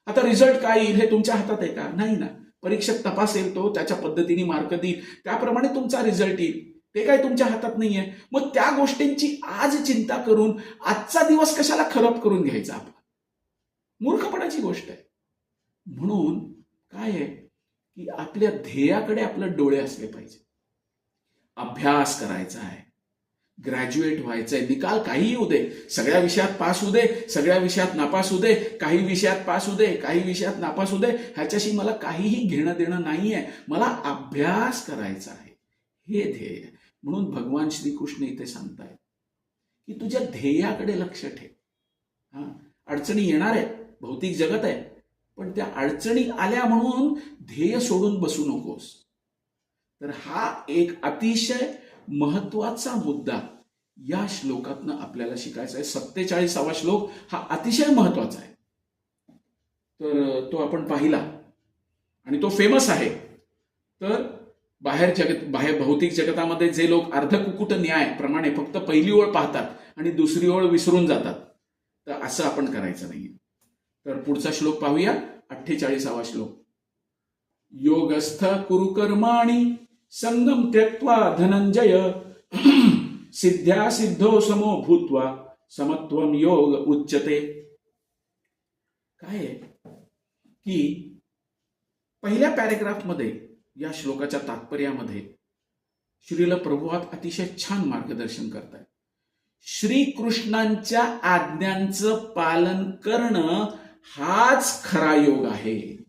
आता रिझल्ट काय येईल हे तुमच्या हातात आहे का? नाही ना. परीक्षक तपासेल, तो त्याच्या पद्धतीने मार्क देईल, त्याप्रमाणे तुमचा रिझल्ट येईल, ते काय तुमच्या हातात नाहीये. मग त्या गोष्टींची आज चिंता करून आजचा दिवस कशाला खराब करून घ्यायचा आपला? मूर्खपणाची गोष्ट आहे. म्हणून काय आहे की आपल्या ध्येयाकडे आपले डोळे असले पाहिजे. अभ्यास करायचा आहे, ग्रॅज्युएट व्हायचंय, निकाल काहीही होऊ दे, सगळ्या विषयात पास होऊ दे, सगळ्या विषयात नापास होऊ दे, काही विषयात पास होऊ दे, काही विषयात नापास होऊ दे, ह्याच्याशी मला काहीही घेणं देणं नाहीये. मला अभ्यास करायचा आहे, हे ध्येय. म्हणून भगवान श्रीकृष्ण इथे सांगतायत की तुझ्या ध्येयाकडे लक्ष ठेव. अडचणी येणार आहेत, भौतिक जगत आहे, पण त्या अडचणी आल्या म्हणून ध्येय सोडून बसू नकोस. तर हा एक अतिशय महत्वाचा मुद्दा या श्लोकातनं आपल्याला शिकायचा आहे. 47वा श्लोक हा अतिशय महत्वाचा आहे. तर तो आपण पाहिला आणि तो फेमस आहे. तर बाहेर भौतिक जगतामध्ये जे लोक अर्धकुकुट न्याय प्रमाणे फक्त पहिली ओळ पाहतात आणि दुसरी ओळ विसरून जातात, तर असं आपण करायचं नाही. तर पुढचा श्लोक पाहूया, 48वा श्लोक. योगस्थ कुरु कर्माणि संगम त्यक्त्वा धनंजय सिद्ध्या सिद्धो समो भूत्वा समत्वम योग उच्यते. काय आहे की पहिल्या पॅरेग्राफ मध्ये या श्लोकाच्या तात्पर्यामध्ये श्रील प्रभुपाद अतिशय छान मार्गदर्शन करतात. श्रीकृष्णांच्या आज्ञांचं पालन करणं हाच खरा योग आहे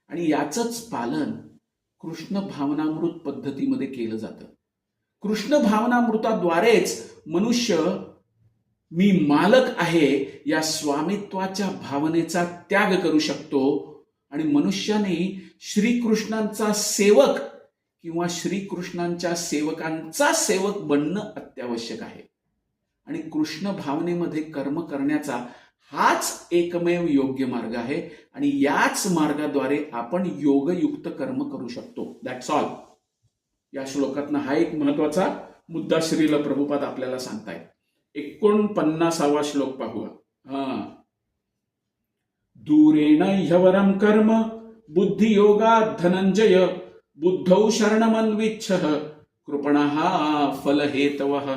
आणि याचंच पालन कृष्ण भावनामृत पद्धतीमध्ये केलं जातं. कृष्ण भावनामृताद्वारेच मनुष्य मी मालक आहे या स्वामित्वाच्या भावनेचा त्याग करू शकतो आणि मनुष्याने श्रीकृष्णांचा सेवक किंवा श्रीकृष्णांच्या सेवकांचा सेवक बनणं अत्यावश्यक आहे. आणि कृष्ण भावनेमध्ये कर्म करण्याचा हाच एकमेव योग्य मार्ग आहे आणि याच मार्गाद्वारे आपण योगयुक्त कर्म करू शकतो. That's all. या श्लोकातनं हा एक महत्वाचा मुद्दा श्रील प्रभुपाद आपल्याला सांगतायत. 49वा श्लोक पाहूया. दूरेण ह्यवरम कर्म बुद्धियोगात् धनंजय बुद्धौ शरणमन्विच्छः कृपणः फलहेतवः.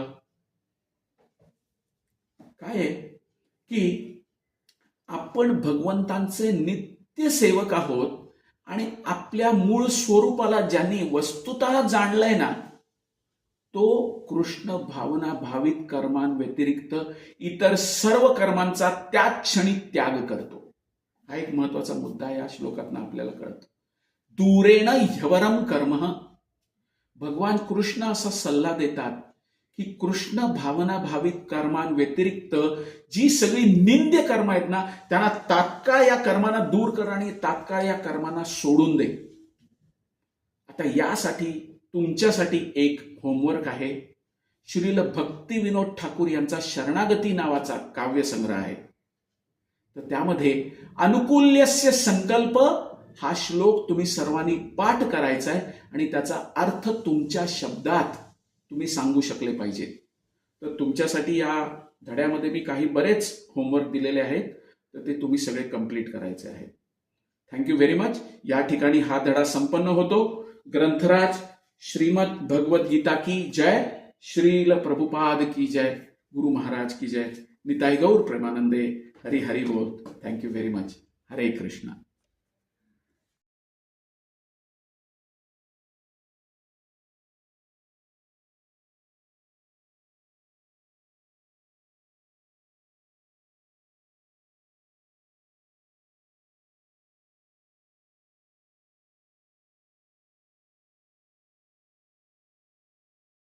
काय आहे की आपण भगवंतांचे नित्य सेवक आहोत आणि आपल्या मूळ स्वरूपाला ज्यांनी वस्तुतः जाणलंय ना तो कृष्ण भावना भावित कर्मांव्यतिरिक्त इतर सर्व कर्मांचा त्याच क्षणी त्याग करतो. हा एक महत्वाचा मुद्दा या श्लोकातून आपल्याला कळतो. दूरेण ह्यवरम कर्म. भगवान कृष्ण असा सल्ला देतात की कृष्ण भावना भावित कर्मांव्यतिरिक्त जी सगळी निंद्य कर्म आहेत ना त्यांना तात्काळ या कर्मांना दूर कर आणि तात्काळ या कर्मांना सोडून दे. आता यासाठी तुमच्यासाठी एक होमवर्क आहे. श्रील भक्ती विनोद ठाकूर यांचा शरणागती नावाचा काव्यसंग्रह आहे. तर त्यामध्ये अनुकूल्यस्य संकल्प हा श्लोक तुम्ही सर्वांनी पाठ करायचा आहे आणि त्याचा अर्थ तुमच्या शब्दात तुम्ही सांगू शकले पाहिजे. तर तुमच्यासाठी या धड्यामध्ये मी काही बरेच होमवर्क दिलेले आहेत तर ते तुम्ही सगळे कंप्लीट करायचे आहेत. Thank you very much. या ठिकाणी हा धडा संपन्न होतो. ग्रंथराज श्रीमद भगवद गीता की जय. श्रील प्रभुपाद की जय. गुरु महाराज की जय. निताई गौर प्रेमानंदे. हरि हरि बोल. Thank you very much. हरे कृष्ण.